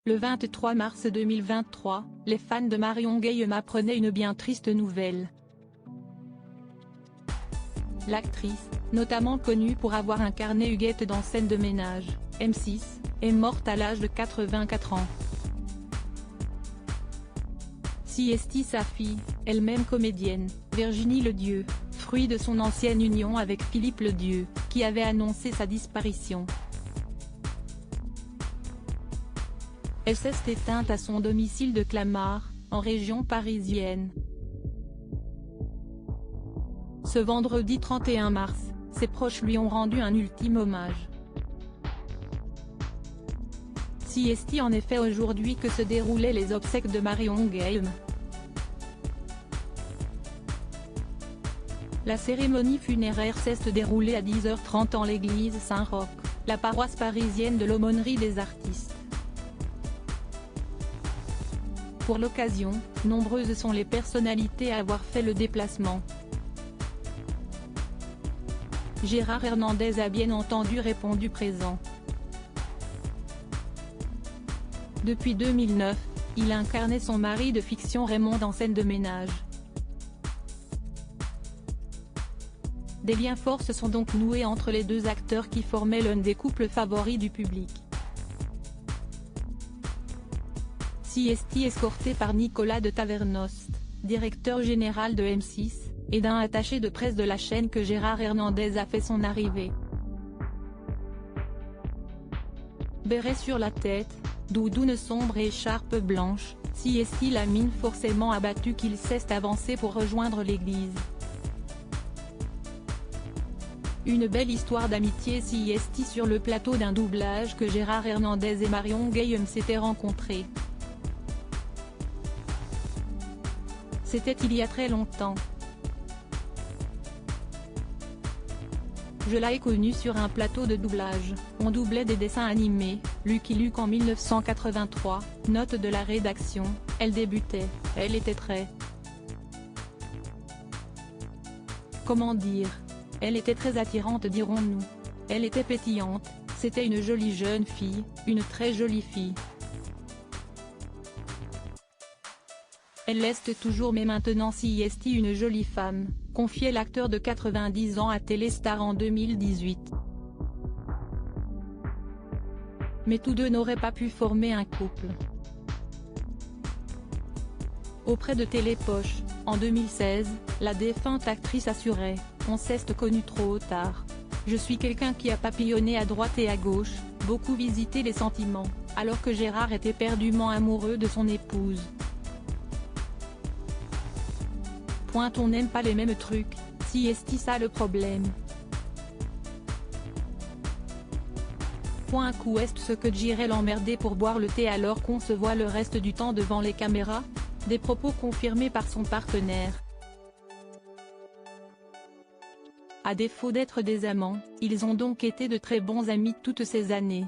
Le 23 mars 2023, les fans de Marion Guilhem apprenaient une bien triste nouvelle. L'actrice, notamment connue pour avoir incarné Huguette dans Scène de ménage, M6, est morte à l'âge de 84 ans. Siesti sa fille, elle-même comédienne, Virginie Ledieu, fruit de son ancienne union avec Philippe Ledieu, qui avait annoncé sa disparition. Elle s'est éteinte à son domicile de Clamart, en région parisienne. Ce vendredi 31 mars, ses proches lui ont rendu un ultime hommage. Siesti en effet aujourd'hui que se déroulaient les obsèques de Marion Guilhem. La cérémonie funéraire s'est déroulée à 10h30 en l'église Saint-Roch, la paroisse parisienne de l'Aumônerie des Artistes. Pour l'occasion, nombreuses sont les personnalités à avoir fait le déplacement. Gérard Hernandez a bien entendu répondu présent. Depuis 2009, il incarnait son mari de fiction Raymond dans Scène de ménage. Des liens forts se sont donc noués entre les deux acteurs qui formaient l'un des couples favoris du public. Siesti escorté par Nicolas de Tavernost, directeur général de M6, et d'un attaché de presse de la chaîne que Gérard Hernandez a fait son arrivée. Béret sur la tête, doudoune sombre et écharpe blanche, Siesti la mine forcément abattu qu'il s'est avancé pour rejoindre l'église. Une belle histoire d'amitié Siesti sur le plateau d'un doublage que Gérard Hernandez et Marion Guilhem s'étaient rencontrés. C'était il y a très longtemps. Je l'ai connue sur un plateau de doublage, on doublait des dessins animés, Lucky Luke en 1983, note de la rédaction, elle débutait, elle était très... Comment dire? Elle était très attirante dirons-nous. Elle était pétillante, c'était une jolie jeune fille, une très jolie fille. Elle l'est toujours mais maintenant Siesti une jolie femme, confiait l'acteur de 90 ans à Téléstar en 2018. Mais tous deux n'auraient pas pu former un couple. Auprès de Télépoche, en 2016, la défunte actrice assurait « On s'est connu trop tard. Je suis quelqu'un qui a papillonné à droite et à gauche, beaucoup visité les sentiments, alors que Gérard était perdument amoureux de son épouse. On n'aime pas les mêmes trucs, Siesti ça le problème. Où est-ce que j'irais l'emmerder pour boire le thé alors qu'on se voit le reste du temps devant les caméras? Des propos confirmés par son partenaire. À défaut d'être des amants, ils ont donc été de très bons amis toutes ces années.